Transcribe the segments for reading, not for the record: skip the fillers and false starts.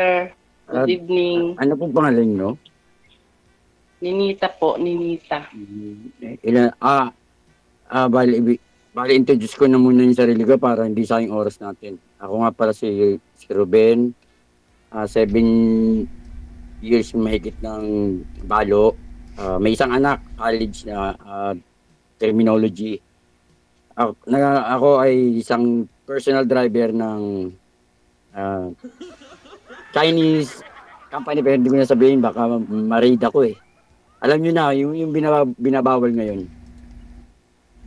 sir. Good At evening. ano pong pangalan niyo? Ninita po, Ninita. Ilan bale introduce ko na muna yung sarili ko para hindi sayang oras natin. Ako nga pala si Ruben, 7 years mahigit ng balo. May isang anak, college na criminology. Ako ay isang personal driver ng ah, Chinese company pero hindi ko na sabihin baka ma-raid ako eh. Alam niyo na, yung binabawal ngayon.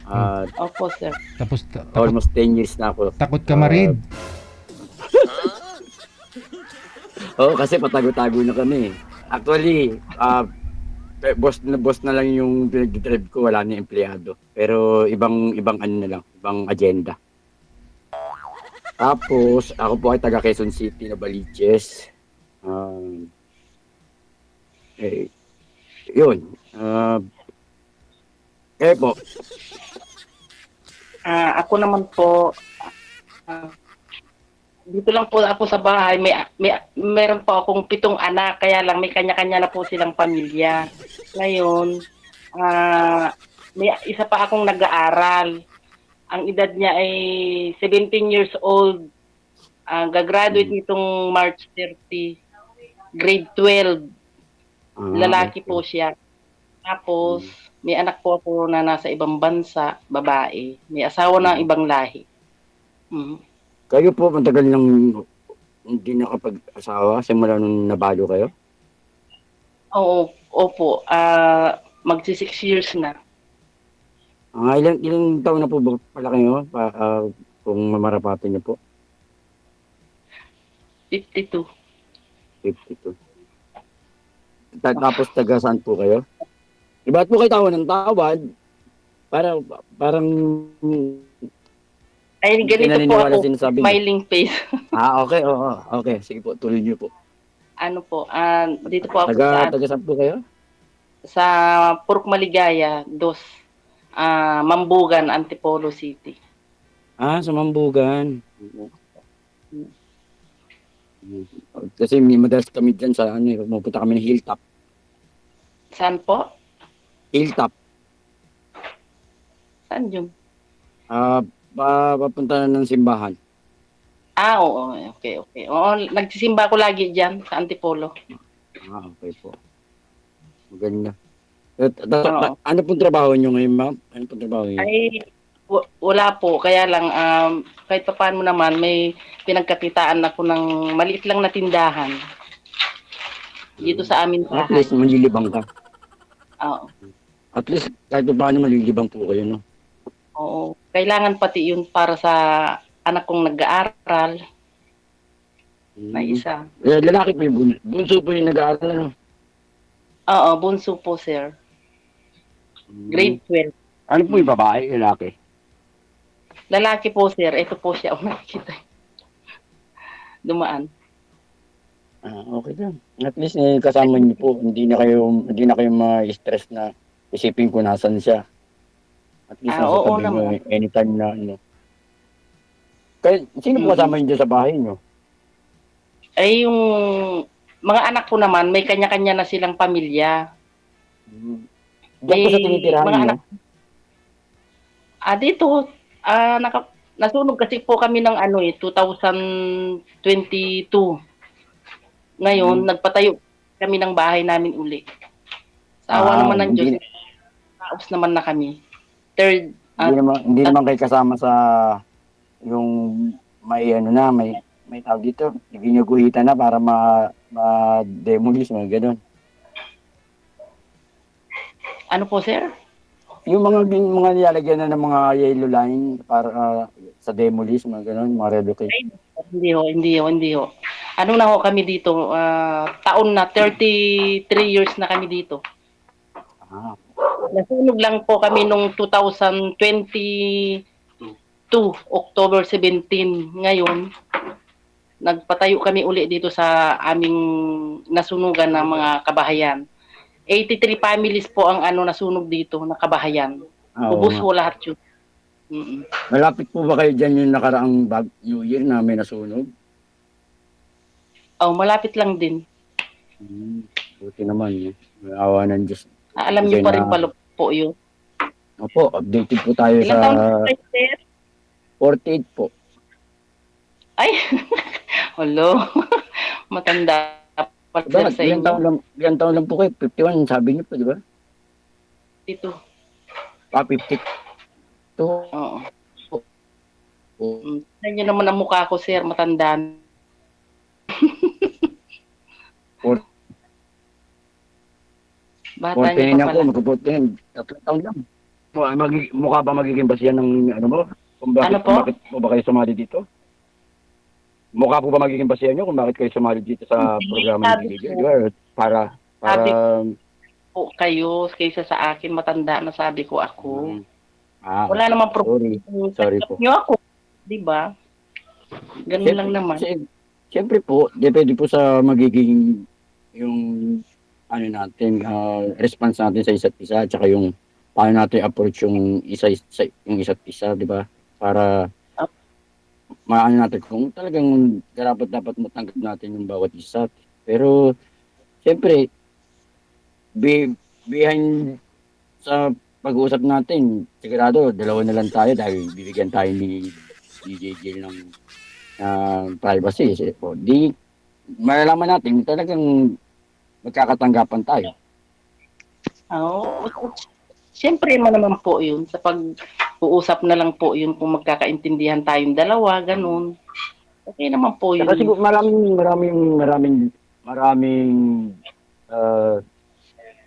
Hmm. Ah, Opo, sir. Tapos takot almost 10 years na ako. takot ka ma-raid. Oo, kasi patago-tago na kami. Actually, boss na lang yung pinag-drive ko, wala na yung empleyado. Pero ibang ibang ano na lang, ibang agenda. Tapos, ako po ay taga Quezon City na Baliches. Um, eh, yun. Po, Ako naman po, ah, dito lang po ako sa bahay. Meron po akong 7 anak, kaya lang may kanya-kanya na po silang pamilya. Ngayon, ah, may isa pa akong nag-aaral. Ang edad niya ay 17 years old. Gagraduate nitong March 30, grade 12. Lalaki okay. po siya. Tapos, may anak po ako na nasa ibang bansa, babae. May asawa ng ibang lahi. Mm. Kayo po, matagal nang hindi nakapag-asawa simula nung nabalo kayo? Oo, opo. Magsi 6 years na. Ilang taon na po ba pala kayo? Kung mamarapatin niyo po, 52. 52. Tapos taga saan po kayo? Ba't po kayo tawa ng tawad? Para, parang Ay, hindi kayo ganito po naniniwala ako, sa sinasabi niyo. smiling face. Okay, oo. Okay, sige po, tuloy niyo po. Ano po, dito po ako Taga saan po kayo? sa Purok Maligaya, Mambugan, Antipolo City. Sa Mambugan. Kasi may madalas kami dyan sa ano, pumunta kami ng Hilltop. Saan po? Hilltop. Saan yun? Papunta na ng simbahan. Oo, okay, okay. Oo, nagsisimba ko lagi dyan sa Antipolo. Okay po. Maganda. Oo. Ano pong trabaho niyo ngayon, ma'am? Ano pong trabaho niyo? Ay, wala po. Kaya lang, kahit pa paano naman, may pinagkakitaan ako ng maliit lang na tindahan dito sa amin At bahay. least manlilibang ka. Oo. At least kahit pa paano malilibang po kayo, no? Oo. Kailangan pati yun para sa anak kong nag-aaral na isa. Lalaki po yung bunso po yung nag-aaral, no? Oo, bunso po, sir. Grade 12. Ano po yung babae, lalaki? Lalaki po, sir. Ito po siya. Nakikita. Dumaan. Okay lang. At least kasama niyo po, hindi na kayo ma-stress na isipin ko nasan siya. At least nasa Oo tabi niyo naman. anytime na ano. Kaya, sino po Mm-mm. kasama niyo dyan sa bahay niyo? Ay, yung mga anak ko naman, may kanya-kanya na silang pamilya. Diyan po sa May tinitirahan mga niyo? anak. Dito, nasunog kasi po kami ng 2022. Ngayon, nagpatayo kami ng bahay namin uli. Sa awa naman ng Diyos, Hindi taos naman na kami. Third, at hindi naman kayo kasama sa yung may ano na, may tawag dito, ginuguhitan na para ma-demolish, mga ganun. ano po, sir? Yung mga nilalagyan na ng mga yellow line para sa demolish, mga ganun, mga relocate. Ay, hindi ho. Ano na ho kami dito, taon na, 33 years na kami dito. Ah, Nasunog lang po kami nung 2022, October 17. Ngayon, nagpatayo kami uli dito sa aming nasunugan ng mga kabahayan. 83 families po ang nasunog dito na kabahayan. Oo Ubus nga. po lahat yun. Mm-mm. Malapit po ba kayo dyan yung nakaraang New Year na may nasunog? Oh, malapit lang din. Buti naman. May awa ng Diyos. Alam niyo Bigay pa rin na, pala po yun. opo, updated po tayo sa Ilang taon na po kayo, sir? 48 po. Ay, hello. Matanda pa, sir, Bakit? sa inyo. Ilang taon lang po kayo? 51, sabi niyo po, di ba? Dito. 52. Oo. Oh, Tignan niyo naman ang mukha ko, sir. Matanda. 49 Bata niyo pa ako, pala. mag-49. 3 taon lang. Mukha ba magiging basihan ng ano mo? Ano Kung po? bakit po ba kayo sumali dito? Mukha po ba magiging basihan nyo kung bakit kayo sumali dito sa Hindi. programa ni Sabi DJ? Di ko, ba? Para, sabi po kayo, kaysa sa akin, matanda na sabi ko ako. Wala okay. namang Sorry. problema. Sorry Tanggap po. niyo ako. Di ba? Ganun lang naman. Siyempre po, depende po sa magiging yung ano natin, response natin sa isa't isa, tsaka yung paano natin approach yung yung isa't isa, di ba? Para maano natin kung talagang dapat matanggap natin yung bawat isa. Pero siyempre, behind sa pag-uusap natin, sigurado dalawa na lang tayo dahil bibigyan tayo ni DJ Jill ng privacy. So, di malalaman natin talagang magkakatanggapan tayo. Oo. Siyempre mo naman po yun. Sa pag-uusap na lang po yun kung magkakaintindihan tayong dalawa, ganun. Okay naman po Saka yun. siguro maraming ah,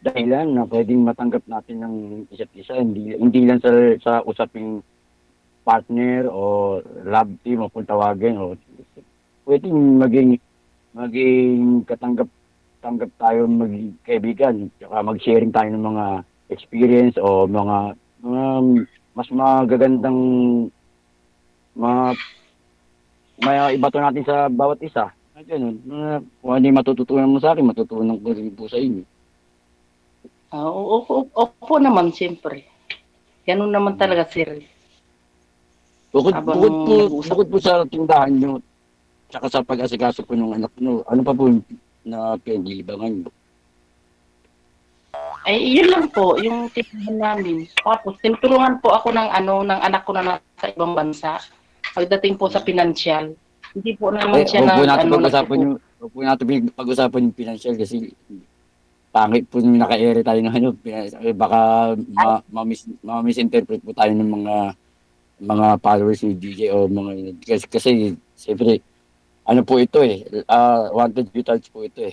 dahilan na pwedeng matanggap natin ng isa't isa. Hindi lang sa usaping partner o love team o kung tawagin o pwedeng maging tanggap tayo maging kaibigan tsaka mag-sharing tayo ng mga experience o mga mas magagandang mga may ibato natin sa bawat isa. Ganun. Kung ano yung matututunan mo sa akin, matutunan ko rin po sa inyo. Opo naman, siyempre. Ganun naman talaga, sir. Habang nag-uusap. Bukod po sa tindahan nyo, tsaka sa pag-asikaso po ng anak nyo, ano pa po na pinagdilibangan nyo? Ay, yun lang po, yung tindahan namin. Tapos, tinutulungan po ako ng anak ko na nasa ibang bansa. Pagdating po sa pinansyal. Hindi po naman siya nagtutulong. Huwag po natin pag-usapan yung financial kasi pangit po yung naka-ere tayo ng ano, baka ma-misinterpret po tayo ng mga followers ni DJ o kasi siyempre ano po ito wanted retards po ito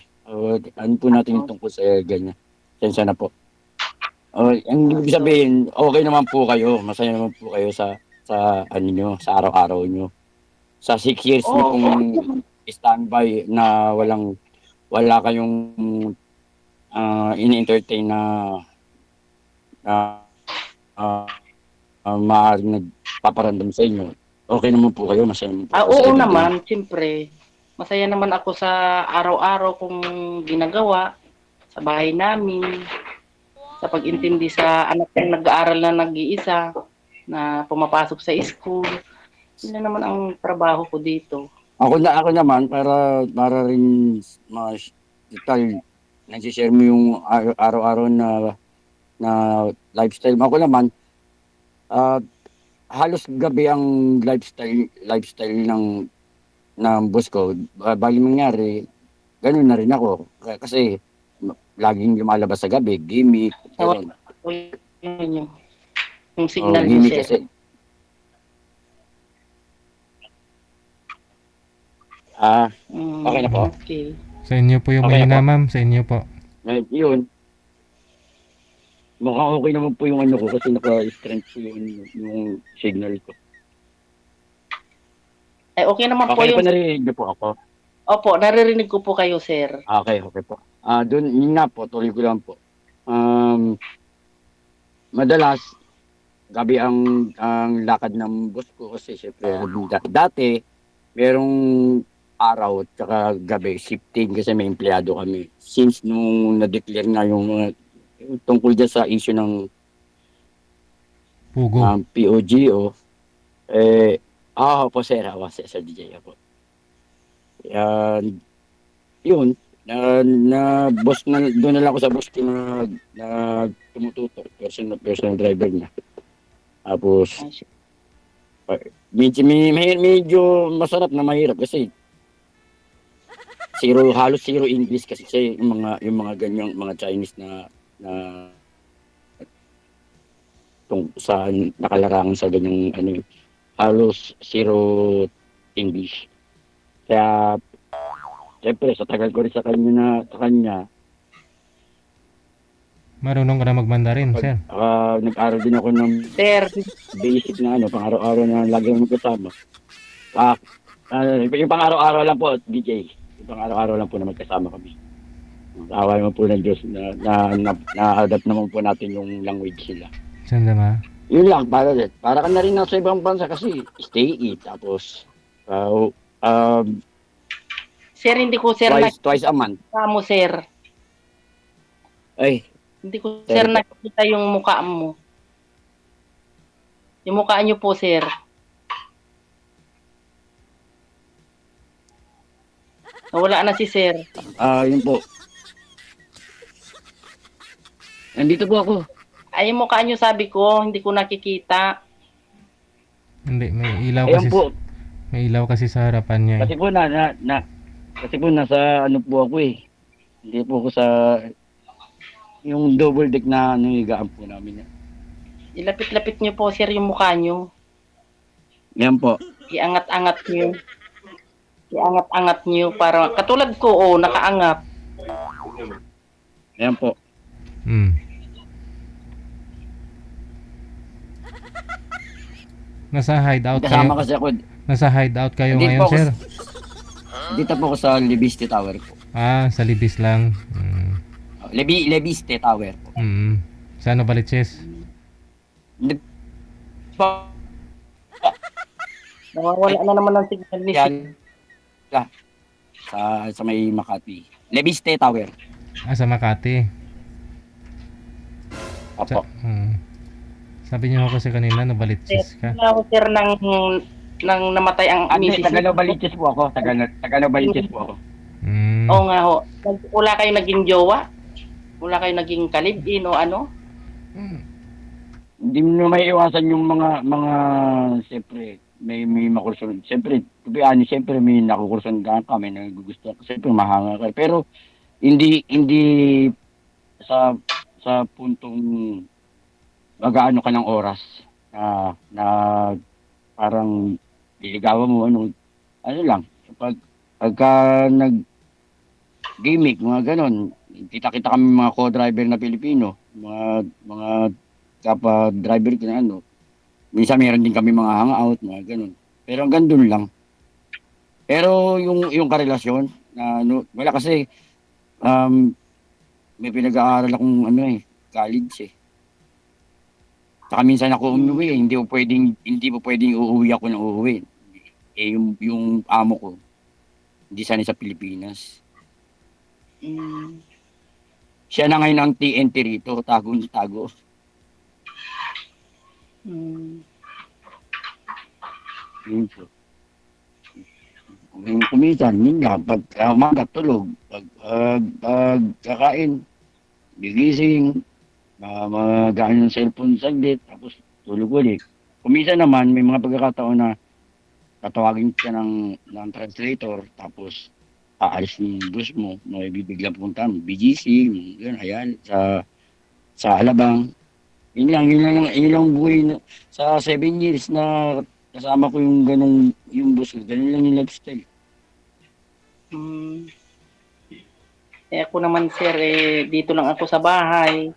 ano po natin yung tungkol sa ganyan. Sensya na po. Ang ibig sabihin, okay naman po kayo, masaya naman po kayo sa ano nyo, sa araw-araw nyo. Sa 6 years nyo pong standby na wala kayong ini-entertain na uh, maaaring nagpaparamdam sa inyo. Okay naman po kayo, masaya naman po kayo sa Oo everyday. naman, siyempre. Masaya naman ako sa araw-araw kong ginagawa sa bahay namin, sa pag-intindi sa anak kong nag-aaral na nag-iisa, na pumapasok sa school. Yun na naman ang trabaho ko dito. Ako naman para rin total nag-share mo yung araw-araw na lifestyle mo. Ako naman halos gabi ang lifestyle ng boss ko. Bali mangyari, ganun na rin ako. Kasi laging lumalabas sa gabi, gimmick, ganun. Yun yung signal niyo, Gimmick sir. kasi. Okay na po. Okay. Sa inyo po yung Okay mahina, po. ma'am. Sa inyo po. Yun. Mukhang okay naman po yung ano ko kasi naka-strength po yung signal ko. Ay, okay naman po Okay yung... po, narinig niyo po ako. Opo, naririnig ko po kayo, sir. Okay po. Doon, yun nga po, tuloy ko lang po. Madalas, gabi ang lakad ng boss ko kasi syempre, dati, merong araw at saka gabi, shifting kasi may empleyado kami. Since nung na-declare na yung tungkol dyan sa issue ng Pugo. POGO, po sir, ako, sir DJ ako. yun, na boss na, doon na lang ako sa boss ko na tumututor, personal driver na. Tapos, Ay, shit. medyo masarap na mahirap kasi halos zero English kasi yung mga ganyang mga Chinese na sa nakalarangan sa ganyang ano halos zero English. Kaya siyempre sa tagal ko rin sa kanya Marunong ka na mag-Mandarin, sir. nag-aral din ako ng Sir, basic na pang araw-araw na lagi mo kasama. Ah, yung pang araw-araw lang po, DJ. Yung pang araw-araw lang po na magkasama kami. Awa naman po ng Diyos na-adapt naman po natin yung language nila. Sanda ma. Yun lang, para ka na rin sa ibang bansa kasi stay it. Tapos, sir, hindi ko sir twice a month. nakikita mo, sir. Ay, Hindi ko, Sorry sir, po. nakikita yung mukha mo. Yung mukha niyo po, sir. Nawala na si sir. yun po. Nandito po ako. Ay, yung mukha niyo sabi ko, hindi ko nakikita. Hindi, may ilaw Ayan kasi. po. May ilaw kasi sa harapan niya. Kasi po kasi po nasa ano po ako eh. Hindi po ako sa yung double deck na higaan po namin. Ilapit-lapit niyo po, sir, yung mukha niyo. Yan po. Iangat-angat niyo. Iangat-angat niyo para katulad ko, nakaangat. Yan po. Hmm. Nasa hideout Kasama kayo. kasi ako. Nasa hideout kayo Hindi ngayon, po ako- sir. Dito po ako sa Lebiste Tower po. Ah, sa Libis lang. Lebiste Tower po. Sa ano Baliches? Hindi po. Nawawala na naman ang signal ni sir. Yan. Sa may Makati. Lebiste Tower. Ah, sa Makati. Opo. Sabi niyo ako kasi kanina na Baliches ka. Wala ko, sir, nang namatay ang misis Taga niyo. Novaliches po ako. Taga Novaliches po ako. Oo nga ho. Wala kayo naging jowa? Wala kayo naging kalib-in o ano? Hindi mo may iwasan yung mga siyempre may makursun. Siyempre, to be honest, siyempre may nakukursun ka may nagugustuhan ka. Siyempre mahanga ka. Pero hindi sa puntong mag-aano ka ng oras na parang liligawan mo ano lang pagka gimmick mga ganon kita kami mga co-driver na Pilipino mga kapwa driver ko na minsan meron din kami mga hangout mga ganon pero hanggang dun lang pero yung karelasyon na wala kasi may pinag-aaral akong college saka minsan ako umuwi hindi po pwedeng uuwi ako ng uuwi yung amo ko hindi sanay sa Pilipinas. Siya na ngayon ang TNT rito, tago. Yun po. Kumisan, yun nga, pag umaga tulog, pag kakain, gigising, magaan yung cellphone saglit, tapos tulog ulit. Kumisan naman, may mga pagkakataon na tatawagin ka ng translator, tapos aalis yung bus mo, may bibiglang punta mo, BGC, yun, ayan, sa Alabang. Yun lang buhay sa 7 years na kasama ko yung yung bus, ganun lang yung lifestyle. Ako naman, sir, dito lang ako sa bahay.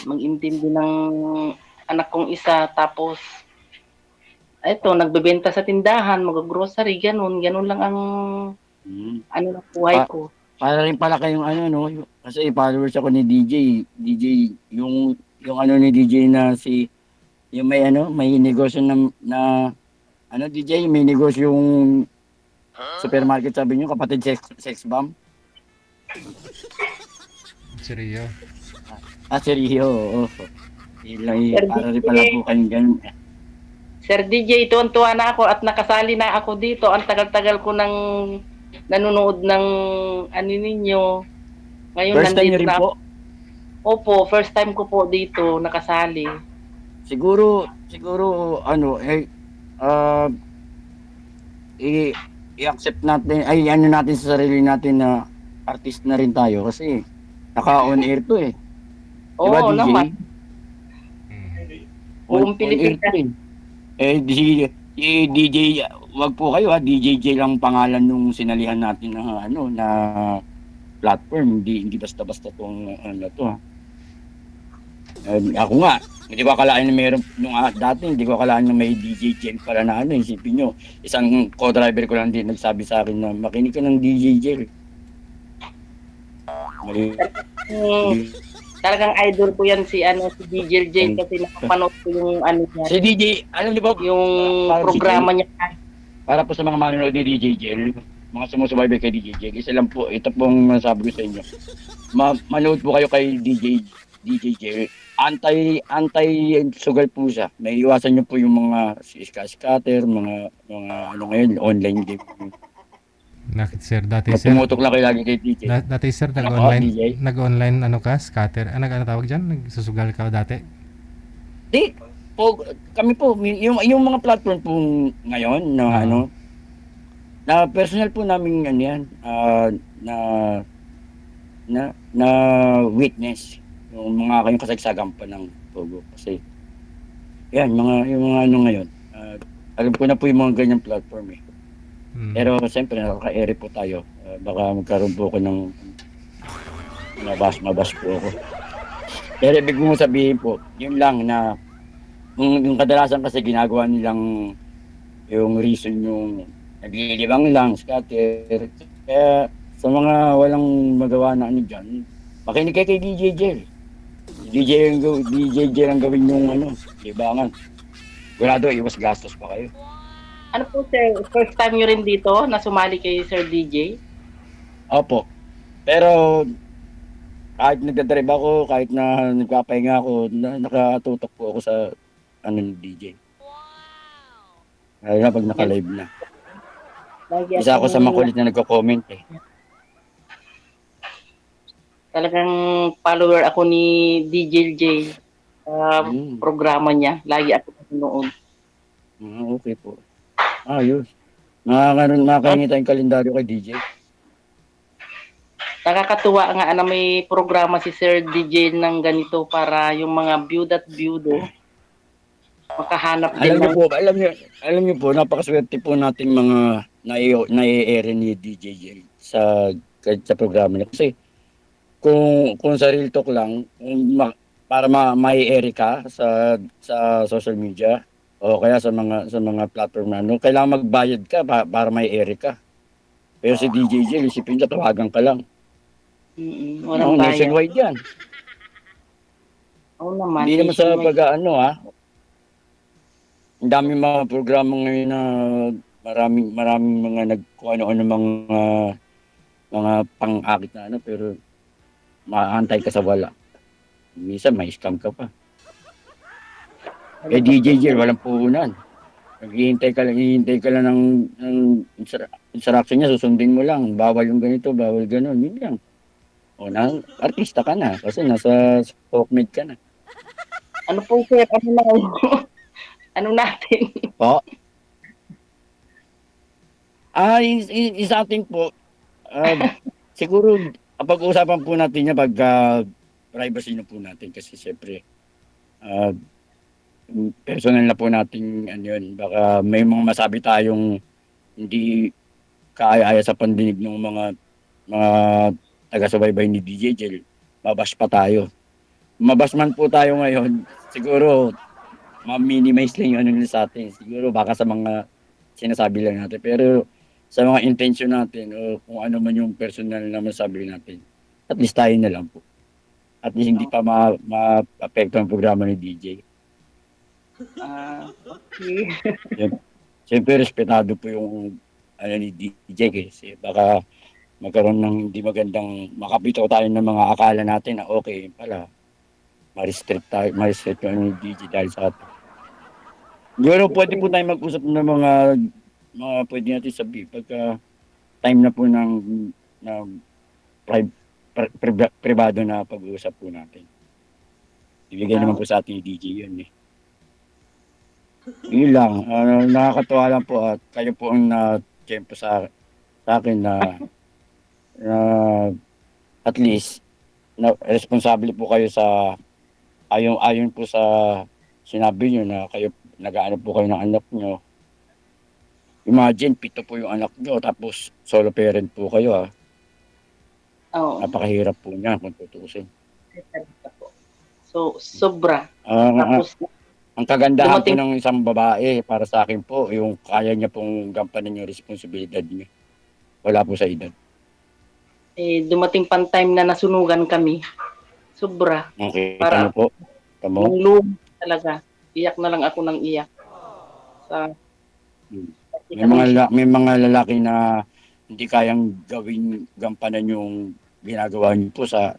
Mag-intindi ng anak kong isa, tapos nagbebenta sa tindahan, mag-grocery, ganun lang ang ng buhay ko. Para rin pala kayong kasi followers ako ni DJ, yung ni DJ na yung may negosyo na DJ, may negosyo yung supermarket sabi niyo, kapatid sex bomb. Si Rio. Si Rio, oo. Para rin pala po kayong ganun. Sir DJ, tuwan-tuwa na ako at nakasali na ako dito. Ang tagal-tagal ko nang nanonood ng ano ninyo. Ngayon First time nandito niyo rin na po? ako. Opo, first time ko po dito nakasali. Siguro ano, ah, i i-accept natin ay ano natin sa sarili natin na artist na rin tayo kasi naka-on air 'to, eh. 'Di ba, Oo DJ? naman, buong On air 'to, Pilipinas. eh. Si DJ, 'wag po kayo, DJ J lang pangalan nung sinalihan natin na ano, na platform. Hindi basta-basta 'tong ano 'to, ha. Ako nga, hindi ko akalain na meron nung, dati hindi ko akalain na may DJ Jel pala na ano, isipin niyo, isang co-driver ko lang din nagsabi sa'kin na, "Makinig ka ng DJ Jel." Hmm, Makinig talagang idol ko yan si ano si DJ J kasi napapanood ko yung ano niya, si DJ, alam niyo ba, yung para si Jel, programa niya. para po sa mga manonood ni DJ Jel, mga sumusubaybay kay DJ Jel, isa lang po, ito pong masasabi ko sa inyo. Manood po kayo kay DJ Jel. Anti sugal po siya. May iwasan niyo po yung mga scatter, mga ano ngayon, online game. Bakit sir? Dati Mas sir, tumutok lang kayo lagi kay DJ. dati sir, Ano po, nag-online, DJ? nag-online ano ka, scatter, ano tawag dyan? Nagsusugal ka dati? Di, po, kami po, yung mga platform po ngayon na Ah. ano, na personal po namin ano yan, na na witness yung mga kayong kasagsagan pa ng Pogo kasi yan yung mga ano ngayon, alam ko na po yung mga ganyang platform, eh. Mm. Pero siyempre nakaka-ere po tayo, baka magkaroon po ako ng mabas po ako. Pero ibig mo sabihin po yun lang na yung kadalasan kasi ginagawa nilang yung reason yung naglilibang lang scatter, kaya sa mga walang magawa na ano dyan, makinig kayo kay DJ Jel. DJ Jel ang gawin yung ano, libangan. Sigurado iwas gastos pa kayo. Ano po sir, first time nyo rin dito na sumali kay Sir DJ? Opo. Pero kahit nagdadrive ako, kahit na nagpapahinga ako, nakatutok po ako sa ano ni DJ. Lalo na pag naka-live na. Lagi Isa ako sa akong- makulit na nagko-comment, eh. Talagang follower ako ni DJ J sa programa niya. Lagi ako nanonood. Okay po. Ayos. Nakakahingi tayong kalendaryo kay DJ. Nakakatuwa nga na may programa si Sir DJ ng ganito para yung mga byudo makahanap din ng... Alam niyo po, napakaswerte po nating mga nai-air ni DJ Jel sa programa niya. Kasi kung sa real talk lang, para mai-air ka sa social media o kaya sa mga platform na ano, kailangan magbayad ka para mai-air ka. Pero si DJ Jel, isipin niya, tawagan ka lang. Walang bayad. Nationwide yan. Oo naman. Hindi naman sa pag-ano, ang daming mga programa ngayon na maraming mga kung ano-ano mga pang-akit na ano, pero maantay ka sa wala. Minsan may scam ka pa. DJ Jel, walang puhunan. Hihintay ka lang ng instruction niya, susundin mo lang. Bawal yung ganito, bawal gano'n. Yun lang. O artista ka na kasi nasa Hawkmade ka na. Ano po sir? Ano na? Ano natin? Po? Sa atin po, siguro, pag-uusapan po natin niya pagka privacy na po natin kasi siyempre, personal na po natin ano yun. Baka may mga masabi tayong hindi kaaya-aya sa pandinig ng mga taga-subaybay ni DJ Jel. Mabash pa tayo. Mabash man po tayo ngayon, siguro, ma-minimize lang yung ano nila sa atin. Siguro baka sa mga sinasabi lang natin. Pero sa mga intention natin o kung ano man yung personal na masabi natin, at least tayo na lang po. At least hindi pa ma-apekto ang programa ni DJ. Okay. Siyempre, respetado po yung ano ni DJ kasi baka magkaroon ng hindi magandang makapito tayo ng mga akala natin na okay pala. Ma-restrict yung ni DJ dahil sa atin. Siguro pwede po tayo mag-usap ng mga pwede natin sabihin pagka time na po ng privado na pag-uusap po natin. Ibigay naman po sa ating DJ yun eh. Yun lang. Nakakatuwa lang po at kayo po ang na-tiyempo sa akin na at least na responsable po kayo sa ayon po sa sinabi nyo na kayo nag-aano po kayo ng anak nyo. Imagine, 7 po yung anak nyo tapos solo parent po kayo. Oo. Napakahirap po niya kung tutusin. So, sobra. Ang Tapos, kagandahan po dumating- ng isang babae para sa akin po, yung kaya niya pong gampanan yung responsibilidad niya. Wala po sa edad. dumating pang time na nasunugan kami. Sobra. Okay, Para- ano po? Tamo? Yung loob talaga. Iyak na lang ako ng iyak. Sa, May mga lalaki na hindi kayang gampanan yung ginagawa niyo po sa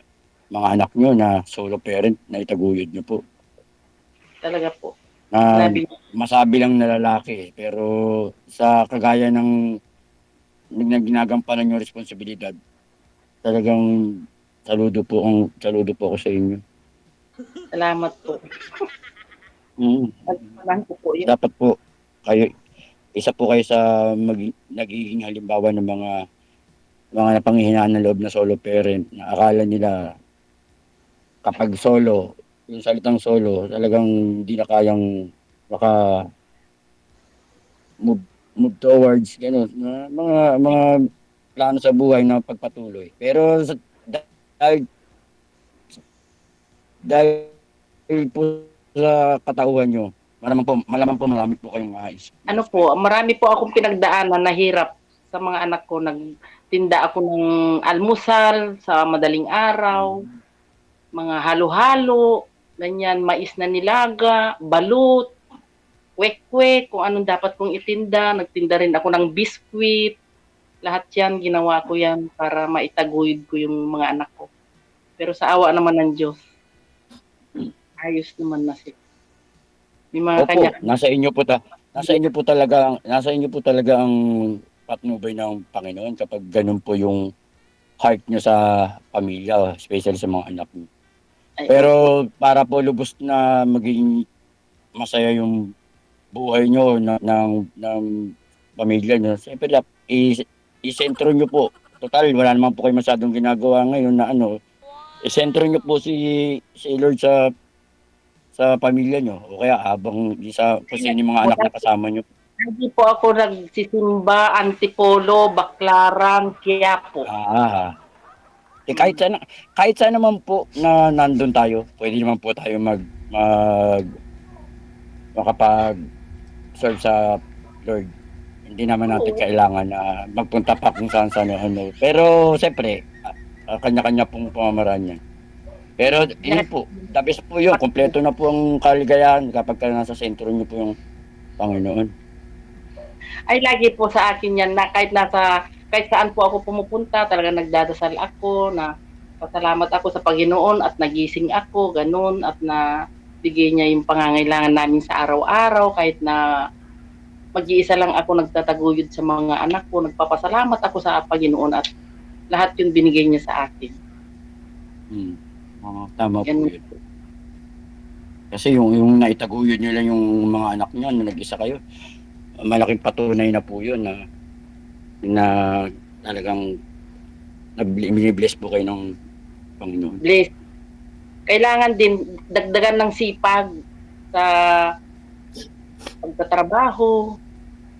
mga anak niyo na solo parent na itaguyod niyo po. talaga po. Na Grabe. masabi lang na lalaki pero sa kagaya ng ginagampanan yung responsibilidad, talagang saludo po ako sa inyo. Salamat po. Salamat po yun. Dapat po kayo isa po kayo sa nagiging halimbawa ng mga napanghihinaan ng loob na solo parent na akala nila kapag solo, yung salitang solo, talagang hindi na kayang maka move towards gano'n, mga plano sa buhay na pagpatuloy. Pero dahil po sa katauhan nyo, malamang po marami po kayong maayos. Ano po, marami po akong pinagdaanan na hirap sa mga anak ko. Nagtinda ako ng almusal sa madaling araw, mga halo-halo, ganyan, mais na nilaga, balut, kwek-kwek, kung anong dapat kong itinda. Nagtinda rin ako ng biskwit. Lahat yan, ginawa ko yan para maitaguyod ko yung mga anak ko. Pero sa awa naman ng Diyos, ayos naman na sila. May mga Opo, nasa inyo po talaga ang patnubay ng Panginoon kapag ganun po yung heart nyo sa pamilya, especially sa mga anak nyo. Pero para po lubos na maging masaya yung buhay nyo ng pamilya nyo, siyempre isentro nyo po. Total, wala naman po kayo masyadong ginagawa ngayon na isentro nyo po si Lord sa pamilya nyo o kaya habang sa kusini mga anak na kasama nyo. Hindi po ako nagsisimba, Antipolo, Baclaran, Quiapo. Kahit saan naman po na nandun tayo, pwede naman po tayo makapag-serve sa Lord. Hindi naman natin kailangan na magpunta pa kung saan ano. Pero siyempre, kanya-kanya pong pamamaraan yan. Pero yun po, the best po yun. Kompleto na po ang kaligayahan kapag nasa sentro niyo po yung Panginoon. Ay, lagi po sa akin yan na kahit saan po ako pumupunta, talaga nagdadasal ako na pasalamat ako sa Panginoon at nagising ako, ganun, at na bigay niya yung pangangailangan namin sa araw-araw kahit na mag-iisa lang ako nagtataguyod sa mga anak ko, nagpapasalamat ako sa Panginoon at lahat yun binigay niya sa akin. Tama po yun. Kasi yung naitaguyod niyo lang yung mga anak niyo na nag-isa kayo, malaking patunay na po yun na talagang bless po kayo ng Panginoon. Bless. Kailangan din dagdagan ng sipag sa pagtatrabaho,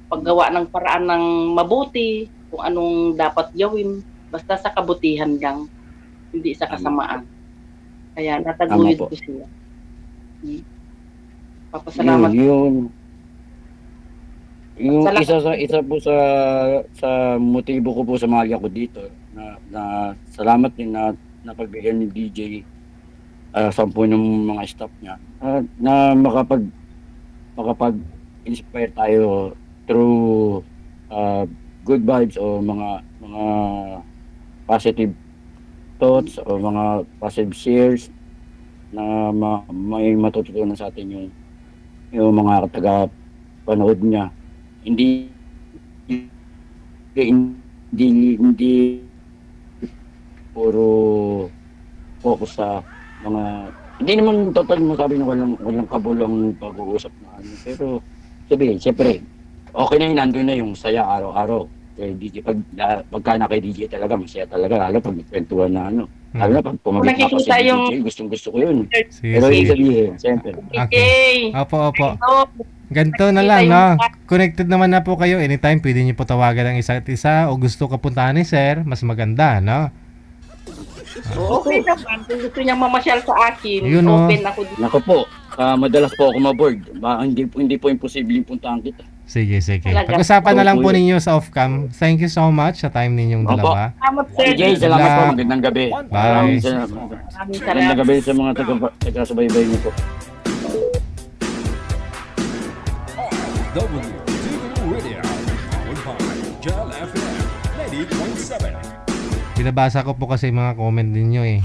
paggawa ng paraan ng mabuti, kung anong dapat gawin, basta sa kabutihan lang, hindi sa kasamaan. Kaya nataguyod ko siya. Papasalamat. Yung isa po sa motibo ko po sa mga ko dito na salamat din na napagbigyan ni DJ sa po ng mga staff niya na makapag-inspire tayo through good vibes o mga positive thoughts o mga positive shares na may matututunan sa atin yung mga taga panood niya. Hindi hindi puro focus sa mga, hindi naman total masabi na walang kabulang pag-uusap na ano, pero sabihin, siyempre, okay na yun, nandun na yung saya araw-araw. Kay DJ, pagka na kay DJ talaga, masaya talaga, lalo pag nagkwentuhan na ano. Lalo na pag pumagit na ako Nakikita sa yung- DJ, gustong-gusto ko yun. Sige, Pero yung sige. sabihin, siyempre, DJ. Okay. Opo, opo. Ito, Ganito na lang, no? Connected naman na po kayo. Anytime, pwede niyo po tawagan ang isa't isa o gusto ka puntahan ni Sir, mas maganda, no? okay naman. Kung gusto niyang mamasyal sa akin, Yun, oh. open ako dito. nako po, madalas po ako maboard. Hindi po imposibleng puntahan kita. Sige, sige. Talaga. Pag-usapan na lang po Opo, ninyo sa off-cam. Thank you so much sa time ninyong Opo. dalawa. Salamat, sir. DJ, salamat po. Bye. Magandang gabi. Bye. Maraming Magandang salamat. gabi sa mga taga-subaybay niyo po. WTV Radio, powered by Jal FM 90.7. Binabasa ko po kasi mga comment ninyo eh.